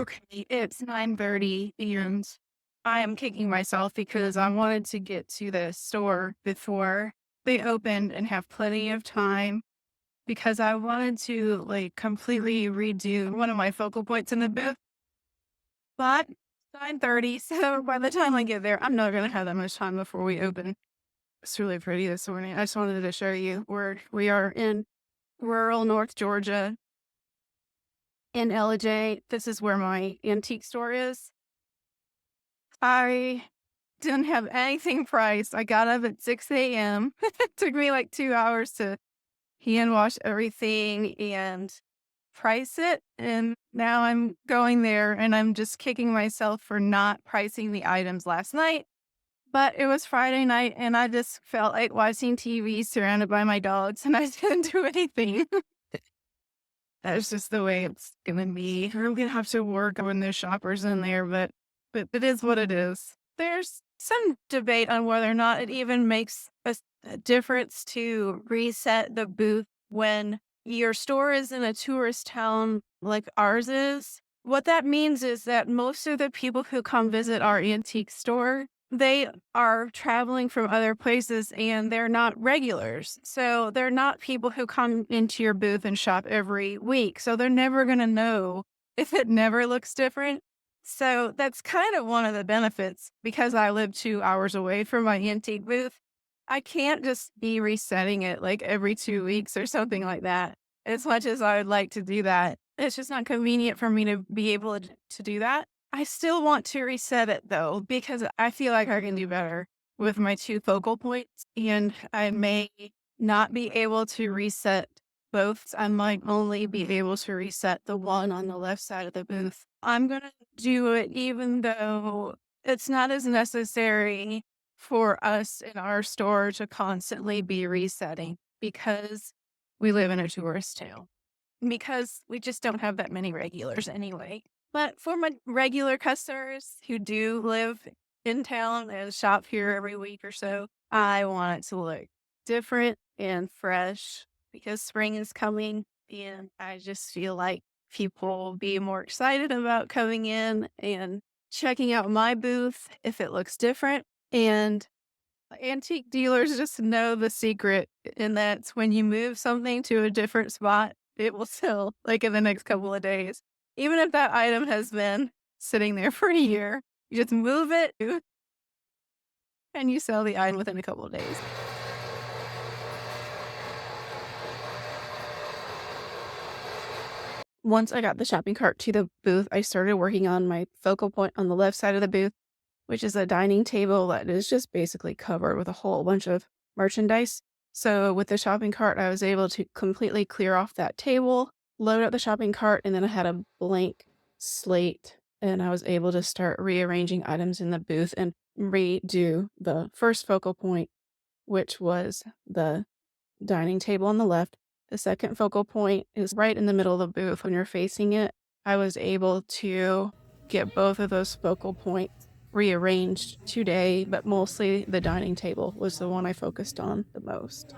Okay, it's 9:30 and I am kicking myself because I wanted to get to the store before they opened and have plenty of time because I wanted to completely redo one of my focal points in the booth. But 9:30, so by the time I get there, I'm not gonna have that much time before we open. It's really pretty this morning. I just wanted to show you where we are in rural North Georgia in LJ. This is where my antique store is. I didn't have anything priced. I got up at 6 a.m. It took me like 2 hours to hand wash everything and price it. And now I'm going there and I'm just kicking myself for not pricing the items last night. But it was Friday night and I just felt like watching TV surrounded by my dogs and I didn't do anything. That's just the way it's gonna be. I'm gonna have to work when there's shoppers in there, but it is what it is. There's some debate on whether or not it even makes a difference to reset the booth when your store is in a tourist town like ours is. What that means is that most of the people who come visit our antique store, they are traveling from other places and they're not regulars. So they're not people who come into your booth and shop every week. So they're never going to know if it never looks different. So that's kind of one of the benefits because I live 2 hours away from my antique booth. I can't just be resetting it like every 2 weeks or something like that. As much as I would like to do that, it's just not convenient for me to be able to do that. I still want to reset it though, because I feel like I can do better with my two focal points. And I may not be able to reset both. I might only be able to reset the one on the left side of the booth. I'm going to do it even though it's not as necessary for us in our store to constantly be resetting because we live in a tourist town. Because we just don't have that many regulars anyway. But for my regular customers who do live in town and shop here every week or so, I want it to look different and fresh because spring is coming and I just feel like people will be more excited about coming in and checking out my booth if it looks different. And antique dealers just know the secret, and that's when you move something to a different spot, it will sell like in the next couple of days. Even if that item has been sitting there for a year, you just move it and you sell the item within a couple of days. Once I got the shopping cart to the booth, I started working on my focal point on the left side of the booth, which is a dining table that is just basically covered with a whole bunch of merchandise. So with the shopping cart, I was able to completely clear off that table, load up the shopping cart, and then I had a blank slate and I was able to start rearranging items in the booth and redo the first focal point, which was the dining table on the left. The second focal point is right in the middle of the booth when you're facing it. I was able to get both of those focal points rearranged today, but mostly the dining table was the one I focused on the most.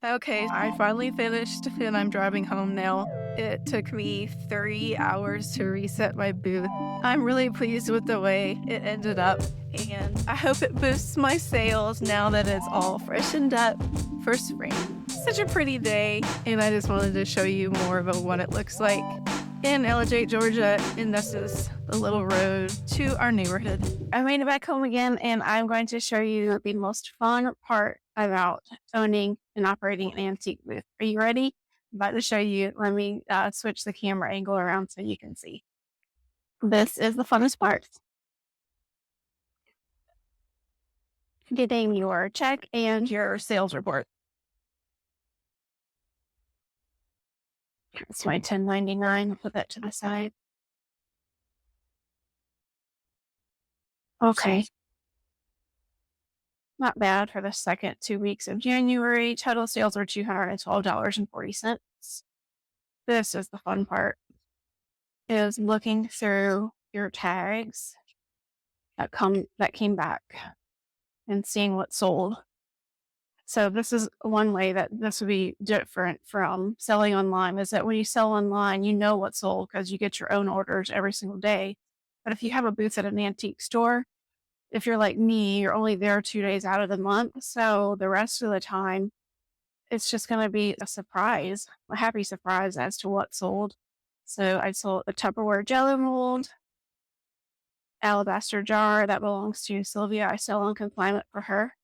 Okay, I finally finished and I'm driving home now. It took me 3 hours to reset my booth. I'm really pleased with the way it ended up, and I hope it boosts my sales now that it's all freshened up for spring. Such a pretty day, and I just wanted to show you more of what it looks like in Ellijay, Georgia, and this is the little road to our neighborhood. I made it back home again, and I'm going to show you the most fun part about owning and operating an antique booth. Are you ready? I'm about to show you. Let me switch the camera angle around so you can see. This is the funnest part. Getting your check and your sales report. It's my 1099. I'll put that to the side. Okay. Not bad for the second 2 weeks of January. Total sales were $212.40. This is the fun part, is looking through your tags that came back and seeing what sold. So this is one way that this would be different from selling online, is that when you sell online, you know what sold because you get your own orders every single day. But if you have a booth at an antique store, if you're like me, you're only there 2 days out of the month. So the rest of the time, it's just going to be a surprise, a happy surprise as to what sold. So I sold a Tupperware jello mold, alabaster jar that belongs to Sylvia. I sell on consignment for her.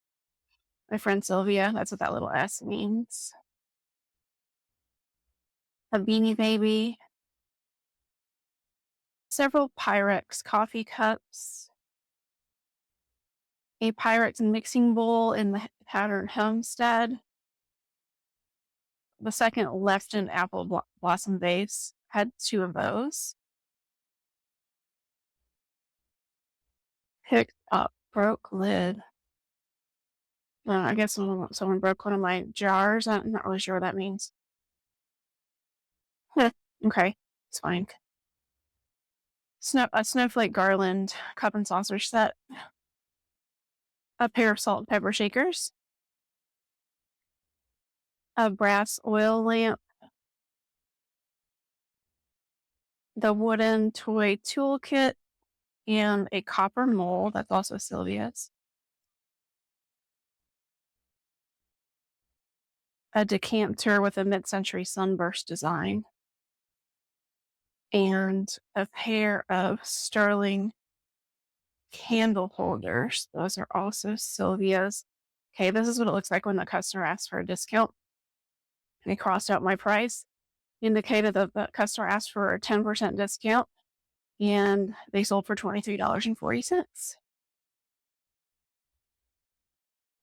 My friend Sylvia, that's what that little S means. A Beanie Baby, several Pyrex coffee cups, a Pyrex mixing bowl in the pattern Homestead, the second Lefton apple blossom vase, had 2 of those. Picked up broke lid. I guess someone broke one of my jars. I'm not really sure what that means. Okay, it's fine. A snowflake garland cup and saucer set, a pair of salt and pepper shakers, a brass oil lamp, the wooden toy toolkit, and a copper mold that's also Sylvia's, a decanter with a mid-century sunburst design, and a pair of sterling candle holders. Those are also Sylvia's. Okay, this is what it looks like when the customer asks for a discount. They crossed out my price, indicated that the customer asked for a 10% discount, and they sold for $23.40.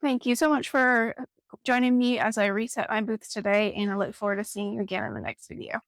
Thank you so much for joining me as I reset my booth today, and I look forward to seeing you again in the next video.